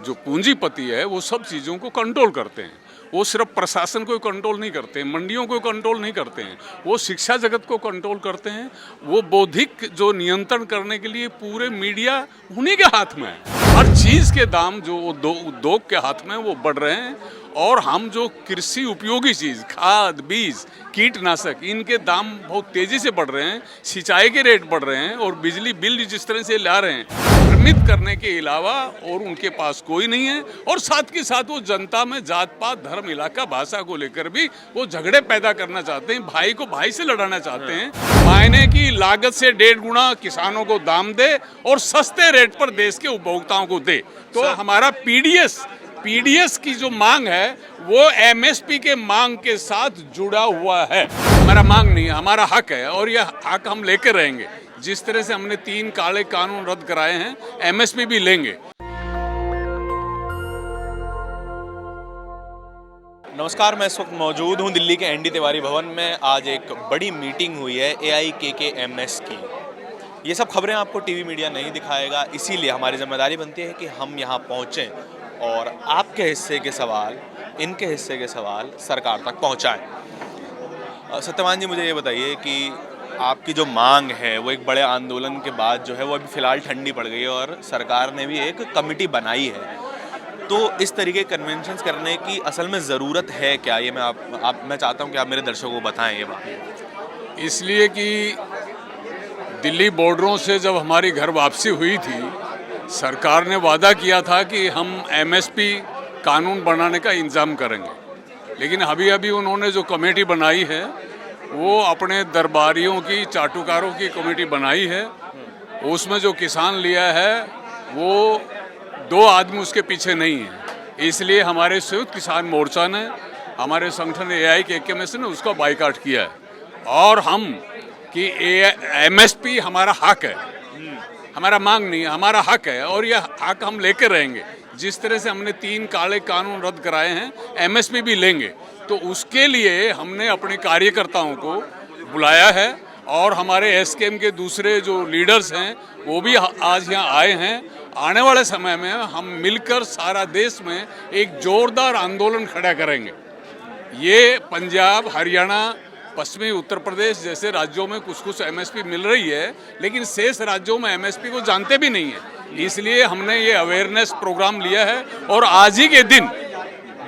जो पूंजीपति है वो सब चीज़ों को कंट्रोल करते हैं। वो सिर्फ प्रशासन को कंट्रोल नहीं करते हैं, मंडियों को कंट्रोल नहीं करते हैं, वो शिक्षा जगत को कंट्रोल करते हैं। वो बौद्धिक जो नियंत्रण करने के लिए पूरे मीडिया उन्हीं के हाथ में है। हर चीज़ के दाम जो उद्योग के हाथ में वो बढ़ रहे हैं और हम जो कृषि उपयोगी चीज़, खाद, बीज, कीटनाशक, इनके दाम बहुत तेज़ी से बढ़ रहे हैं, सिंचाई के रेट बढ़ रहे हैं और बिजली बिल जिस तरह से ला रहे हैं, भ्रमित करने के अलावा और उनके पास कोई नहीं है। और साथ के साथ वो जनता में जात पात, धर्म, इलाका, भाषा को लेकर भी वो झगड़े पैदा करना चाहते हैं, भाई को भाई से लड़ाना चाहते हैं। मायने की लागत से 1.5 गुना किसानों को दाम दे और सस्ते रेट पर देश के उपभोक्ताओं को दे। तो हमारा पीडीएस की जो मांग है वो एमएसपी के मांग के साथ जुड़ा हुआ है। हमारा मांग नहीं है, हमारा हक है और यह हक हम लेकर रहेंगे। जिस तरह से हमने 3 काले कानून रद्द कराए हैं, एमएसपी भी लेंगे। नमस्कार, मैं इस वक्त मौजूद हूं दिल्ली के एनडी तिवारी भवन में। आज एक बड़ी मीटिंग हुई है AIKKMS की। ये सब खबरें आपको टीवी मीडिया नहीं दिखाएगा, इसीलिए हमारी जिम्मेदारी बनती है कि हम यहाँ पहुँचें और आपके हिस्से के सवाल, इनके हिस्से के सवाल सरकार तक पहुँचाएँ। सत्यवान जी, मुझे ये बताइए कि आपकी जो मांग है वो एक बड़े आंदोलन के बाद जो है वो अभी फ़िलहाल ठंडी पड़ गई है और सरकार ने भी एक कमेटी बनाई है। तो इस तरीके के कन्वेंशंस करने की असल में ज़रूरत है क्या? ये मैं चाहता हूँ कि आप मेरे दर्शकों को बताएं ये बात। इसलिए कि दिल्ली बॉर्डरों से जब हमारी घर वापसी हुई थी, सरकार ने वादा किया था कि हम एमएसपी कानून बनाने का इंतजाम करेंगे। लेकिन अभी अभी उन्होंने जो कमेटी बनाई है वो अपने दरबारियों की, चाटुकारों की कमेटी बनाई है। उसमें जो किसान लिया है वो 2 आदमी उसके पीछे नहीं है। इसलिए हमारे संयुक्त किसान मोर्चा ने, हमारे संगठन AIKKMS ने उसका बाइकाट किया है। और हम कि एमएसपी हमारा हक है, हमारा मांग नहीं है, हमारा हक है और यह हक हम लेकर रहेंगे। जिस तरह से हमने 3 काले कानून रद्द कराए हैं, एमएसपी भी लेंगे। तो उसके लिए हमने अपने कार्यकर्ताओं को बुलाया है और हमारे एसकेएम के दूसरे जो लीडर्स हैं वो भी आज यहाँ आए हैं। आने वाले समय में हम मिलकर सारा देश में एक जोरदार आंदोलन खड़ा करेंगे। ये पंजाब, हरियाणा, पश्चिमी उत्तर प्रदेश जैसे राज्यों में कुछ एमएसपी मिल रही है, लेकिन शेष राज्यों में एमएसपी को जानते भी नहीं है। इसलिए हमने ये अवेयरनेस प्रोग्राम लिया है और आज ही के दिन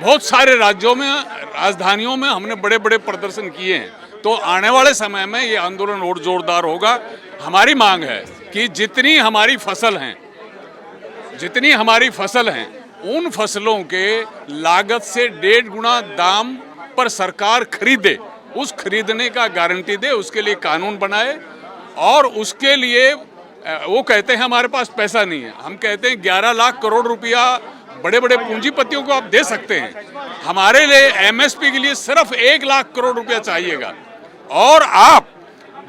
बहुत सारे राज्यों में, राजधानियों में हमने बड़े बड़े प्रदर्शन किए हैं। तो आने वाले समय में ये आंदोलन और जोरदार होगा। हमारी मांग है कि जितनी हमारी फसल हैं उन फसलों के लागत से 1.5 गुना दाम पर सरकार खरीदे, उस खरीदने का गारंटी दे, उसके लिए कानून बनाए। और उसके लिए वो कहते हैं हमारे पास पैसा नहीं है, हम कहते हैं 11 लाख करोड़ रुपया बड़े बड़े पूंजीपतियों को आप दे सकते हैं। हमारे लिए एमएसपी के लिए सिर्फ 1 लाख करोड़ रुपया चाहिएगा और आप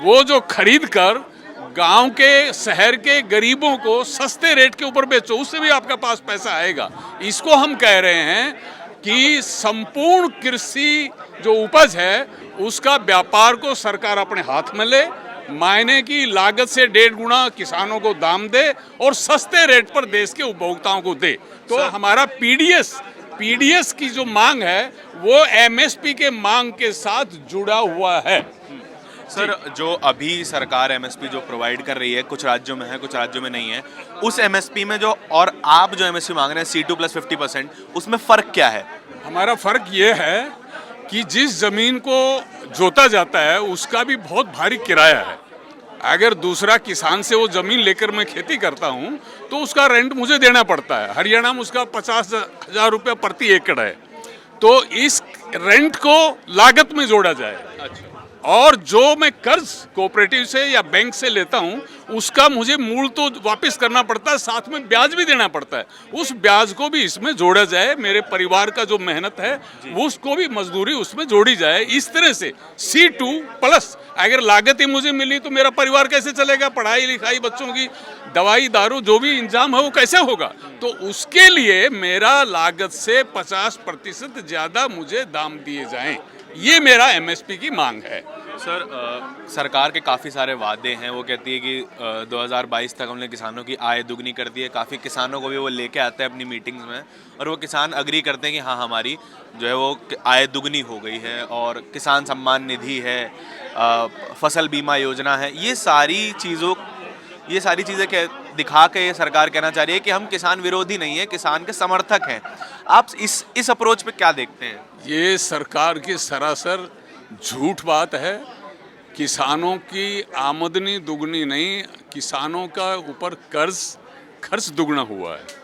वो जो खरीद कर गांव के, शहर के गरीबों को सस्ते रेट के ऊपर बेचो, उससे भी आपके पास पैसा आएगा। इसको हम कह रहे हैं कि संपूर्ण कृषि जो उपज है उसका व्यापार को सरकार अपने हाथ में ले, मायने की लागत से 1.5 गुना किसानों को दाम दे और सस्ते रेट पर देश के उपभोक्ताओं को दे। तो हमारा पीडीएस की जो मांग है वो एमएसपी के मांग के साथ जुड़ा हुआ है। सर, जो अभी सरकार एमएसपी जो प्रोवाइड कर रही है, कुछ राज्यों में है, कुछ राज्यों में नहीं है, उस एमएसपी में जो और आप जो एमएसपी मांग रहे हैं C2 + 50%, उसमें फ़र्क क्या है? हमारा फ़र्क ये है कि जिस ज़मीन को जोता जाता है उसका भी बहुत भारी किराया है। अगर दूसरा किसान से वो ज़मीन लेकर मैं खेती करता हूँ तो उसका रेंट मुझे देना पड़ता है। हरियाणा में उसका 50,000 रुपया प्रति एकड़ है। तो इस रेंट को लागत में जोड़ा जाए। अच्छा। और जो मैं कर्ज कोऑपरेटिव से या बैंक से लेता हूं उसका मुझे मूल तो वापस करना पड़ता है, साथ में ब्याज भी देना पड़ता है। उस ब्याज को भी इसमें जोड़ा जाए, मेरे परिवार का जो मेहनत है वो उसको भी मजदूरी उसमें जोड़ी जाए। इस तरह से C2+ अगर लागत ही मुझे मिली तो मेरा परिवार कैसे चलेगा? पढ़ाई लिखाई, बच्चों की दवाई दारू जो भी इंतजाम है वो कैसे होगा? तो उसके लिए मेरा लागत से 50% ज़्यादा मुझे दाम दिए जाएं, ये मेरा एमएसपी की मांग है। सर सरकार के काफ़ी सारे वादे हैं। वो कहती है कि 2022 तक हमने किसानों की आय दुगनी कर दी है। काफ़ी किसानों को भी वो लेके आते हैं अपनी मीटिंग्स में, और वो किसान अग्री करते हैं कि हाँ, हमारी जो है वो आय दुगनी हो गई है, और किसान सम्मान निधि है, फसल बीमा योजना है। ये सारी चीज़ें दिखा के ये सरकार कहना चाह रही है कि हम किसान विरोधी नहीं है, किसान के समर्थक हैं। आप इस अप्रोच पे क्या देखते हैं? ये सरकार की सरासर झूठ बात है। किसानों की आमदनी दुगनी नहीं, किसानों का ऊपर खर्च दुगना हुआ है।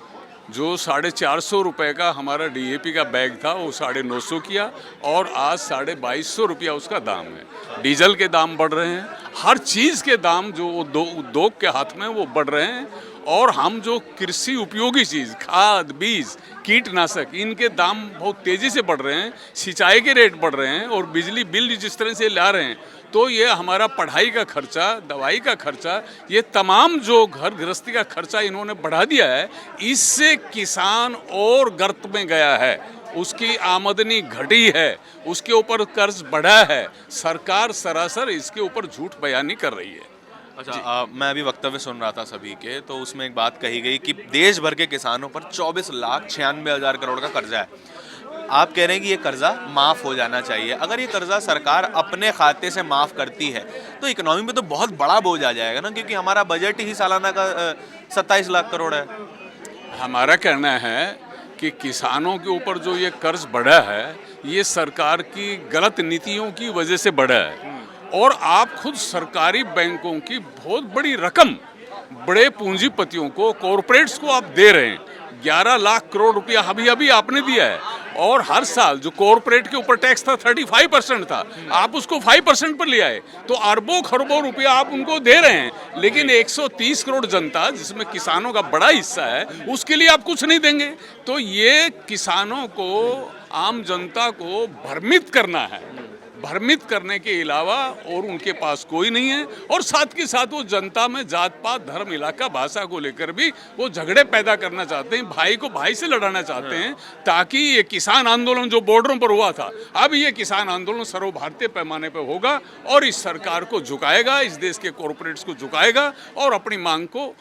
जो 450 रुपये का हमारा डीएपी का बैग था वो 950 किया, और आज 2250 रुपया उसका दाम है। डीजल के दाम बढ़ रहे हैं, हर चीज़ के दाम जो उद्योग के हाथ में वो बढ़ रहे हैं। और हम जो कृषि उपयोगी चीज़, खाद, बीज, कीटनाशक, इनके दाम बहुत तेज़ी से बढ़ रहे हैं। सिंचाई के रेट बढ़ रहे हैं, और बिजली बिल जिस तरह से ला रहे हैं, तो ये हमारा पढ़ाई का खर्चा, दवाई का खर्चा, ये तमाम जो घर गृहस्थी का खर्चा इन्होंने बढ़ा दिया है। इससे किसान और गर्त में गया है, उसकी आमदनी घटी है, उसके ऊपर कर्ज बढ़ा है। सरकार सरासर इसके ऊपर झूठ बयानी कर रही है। अच्छा, मैं अभी वक्तव्य सुन रहा था सभी के, तो उसमें एक बात कही गई कि देश भर के किसानों पर 24,96,000 करोड़ का कर्जा है। आप कह रहे हैं कि ये कर्जा माफ़ हो जाना चाहिए। अगर ये कर्जा सरकार अपने खाते से माफ़ करती है तो इकोनॉमी में तो बहुत बड़ा बोझ आ जाएगा ना, क्योंकि हमारा बजट ही सालाना का 27 लाख करोड़ है। हमारा कहना है कि किसानों के ऊपर जो ये कर्ज बढ़ा है, ये सरकार की गलत नीतियों की वजह से बढ़ा है। और आप खुद सरकारी बैंकों की बहुत बड़ी रकम बड़े पूंजीपतियों को, कॉरपोरेट्स को आप दे रहे हैं। 11 लाख करोड़ रुपया अभी आपने दिया है, और हर साल जो कॉरपोरेट के ऊपर टैक्स था 35% था, आप उसको 5% पर ले आए, तो अरबों खरबों रुपया आप उनको दे रहे हैं। लेकिन 130 करोड़ जनता, जिसमें किसानों का बड़ा हिस्सा है, उसके लिए आप कुछ नहीं देंगे। तो ये किसानों को, आम जनता को भ्रमित करना है। भ्रमित करने के अलावा और उनके पास कोई नहीं है। और साथ के साथ वो जनता में जात पात, धर्म, इलाका, भाषा को लेकर भी वो झगड़े पैदा करना चाहते हैं, भाई को भाई से लड़ाना चाहते हैं, ताकि ये किसान आंदोलन जो बॉर्डरों पर हुआ था, अब ये किसान आंदोलन सर्वभारतीय पैमाने पर होगा, और इस सरकार को झुकाएगा, इस देश के कॉरपोरेट्स को झुकाएगा, और अपनी मांग को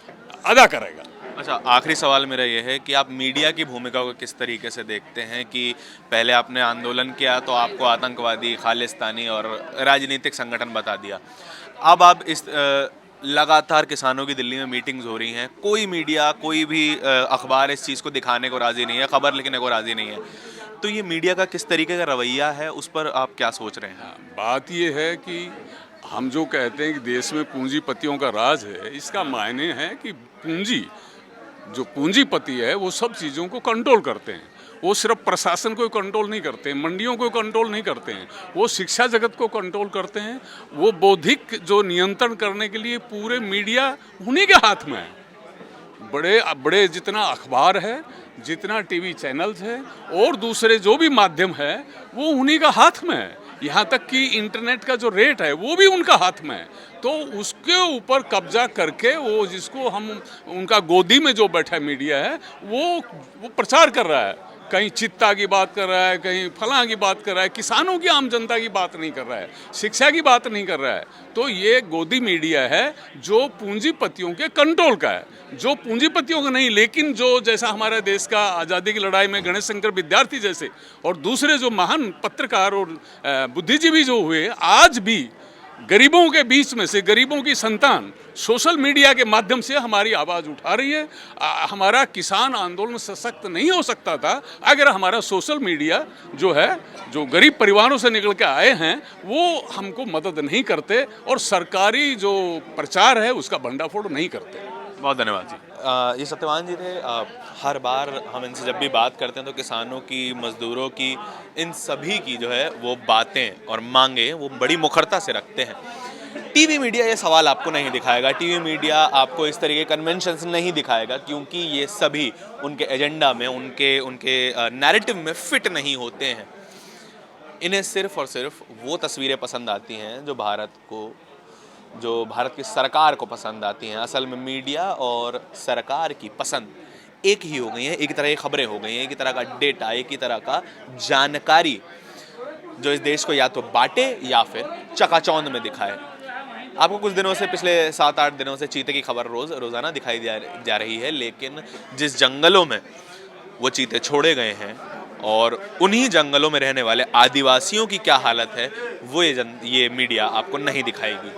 अदा करेगा। अच्छा, आखिरी सवाल मेरा ये है कि आप मीडिया की भूमिका को किस तरीके से देखते हैं कि पहले आपने आंदोलन किया तो आपको आतंकवादी, खालिस्तानी और राजनीतिक संगठन बता दिया। अब आप इस लगातार किसानों की दिल्ली में मीटिंग्स हो रही हैं, कोई मीडिया, कोई भी अखबार इस चीज़ को दिखाने को राज़ी नहीं है, खबर लिखने को राज़ी नहीं है। तो ये मीडिया का किस तरीके का रवैया है, उस पर आप क्या सोच रहे हैं? बात ये है कि हम जो कहते हैं कि देश में पूंजीपतियों का राज है, इसका मायने है कि जो पूंजीपति है वो सब चीज़ों को कंट्रोल करते हैं। वो सिर्फ प्रशासन को कंट्रोल नहीं करते हैं, मंडियों को कंट्रोल नहीं करते हैं, वो शिक्षा जगत को कंट्रोल करते हैं। वो बौद्धिक जो नियंत्रण करने के लिए पूरे मीडिया उन्हीं के हाथ में है। बड़े बड़े जितना अखबार है, जितना टीवी चैनल्स है, और दूसरे जो भी माध्यम है, वो उन्हीं का हाथ में है। यहाँ तक कि इंटरनेट का जो रेट है वो भी उनका हाथ में है। तो उसके ऊपर कब्जा करके वो, जिसको हम, उनका गोदी में जो बैठा मीडिया है, वो प्रचार कर रहा है। कहीं चित्ता की बात कर रहा है, कहीं फलां की बात कर रहा है, किसानों की, आम जनता की बात नहीं कर रहा है, शिक्षा की बात नहीं कर रहा है। तो ये गोदी मीडिया है जो पूंजीपतियों के कंट्रोल का है, जो पूंजीपतियों का नहीं। लेकिन जो, जैसा हमारे देश का आज़ादी की लड़ाई में गणेश शंकर विद्यार्थी जैसे और दूसरे जो महान पत्रकार और बुद्धिजीवी जो हुए, आज भी गरीबों के बीच में से गरीबों की संतान सोशल मीडिया के माध्यम से हमारी आवाज़ उठा रही है। हमारा किसान आंदोलन सशक्त नहीं हो सकता था अगर हमारा सोशल मीडिया जो है, जो गरीब परिवारों से निकल के आए हैं, वो हमको मदद नहीं करते, और सरकारी जो प्रचार है उसका भंडाफोड़ नहीं करते। बहुत धन्यवाद जी। ये सत्यवान जी थे। हर बार हम इनसे जब भी बात करते हैं तो किसानों की, मजदूरों की, इन सभी की जो है वो बातें और मांगे वो बड़ी मुखरता से रखते हैं। टीवी मीडिया ये सवाल आपको नहीं दिखाएगा, टीवी मीडिया आपको इस तरीके कन्वेंशंस नहीं दिखाएगा, क्योंकि ये सभी उनके एजेंडा में, उनके नैरेटिव में फिट नहीं होते हैं। इन्हें सिर्फ और सिर्फ वो तस्वीरें पसंद आती हैं जो भारत की सरकार को पसंद आती हैं। असल में मीडिया और सरकार की पसंद एक ही हो गई है, एक ही तरह की खबरें हो गई हैं, एक ही तरह का डेटा, एक ही तरह का जानकारी। जो इस देश को या तो बांटे या फिर चकाचौंध में दिखाए। आपको कुछ दिनों से, पिछले 7-8 दिनों से चीते की खबर रोज़ाना दिखाई जा रही है, लेकिन जिस जंगलों में वो चीते छोड़े गए हैं और उन्हीं जंगलों में रहने वाले आदिवासियों की क्या हालत है, वो ये मीडिया आपको नहीं दिखाएगी।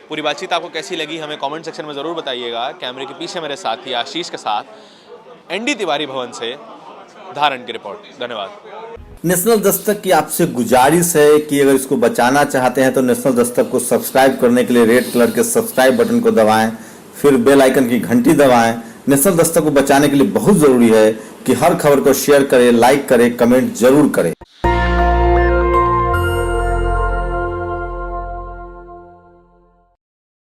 पूरी बातचीत आपको कैसी लगी हमें कमेंट सेक्शन में ज़रूर बताइएगा। कैमरे के पीछे मेरे साथी आशीष के साथ एनडी तिवारी भवन से धारण की रिपोर्ट। धन्यवाद। नेशनल दस्तक की आपसे गुजारिश है कि अगर इसको बचाना चाहते हैं तो नेशनल दस्तक को सब्सक्राइब करने के लिए रेड कलर के सब्सक्राइब बटन को दबाएं, फिर बेल आइकन की घंटी दबाएं। नेशनल दस्तक को बचाने के लिए बहुत जरूरी है कि हर खबर को शेयर करें, लाइक करें, कमेंट जरूर करें।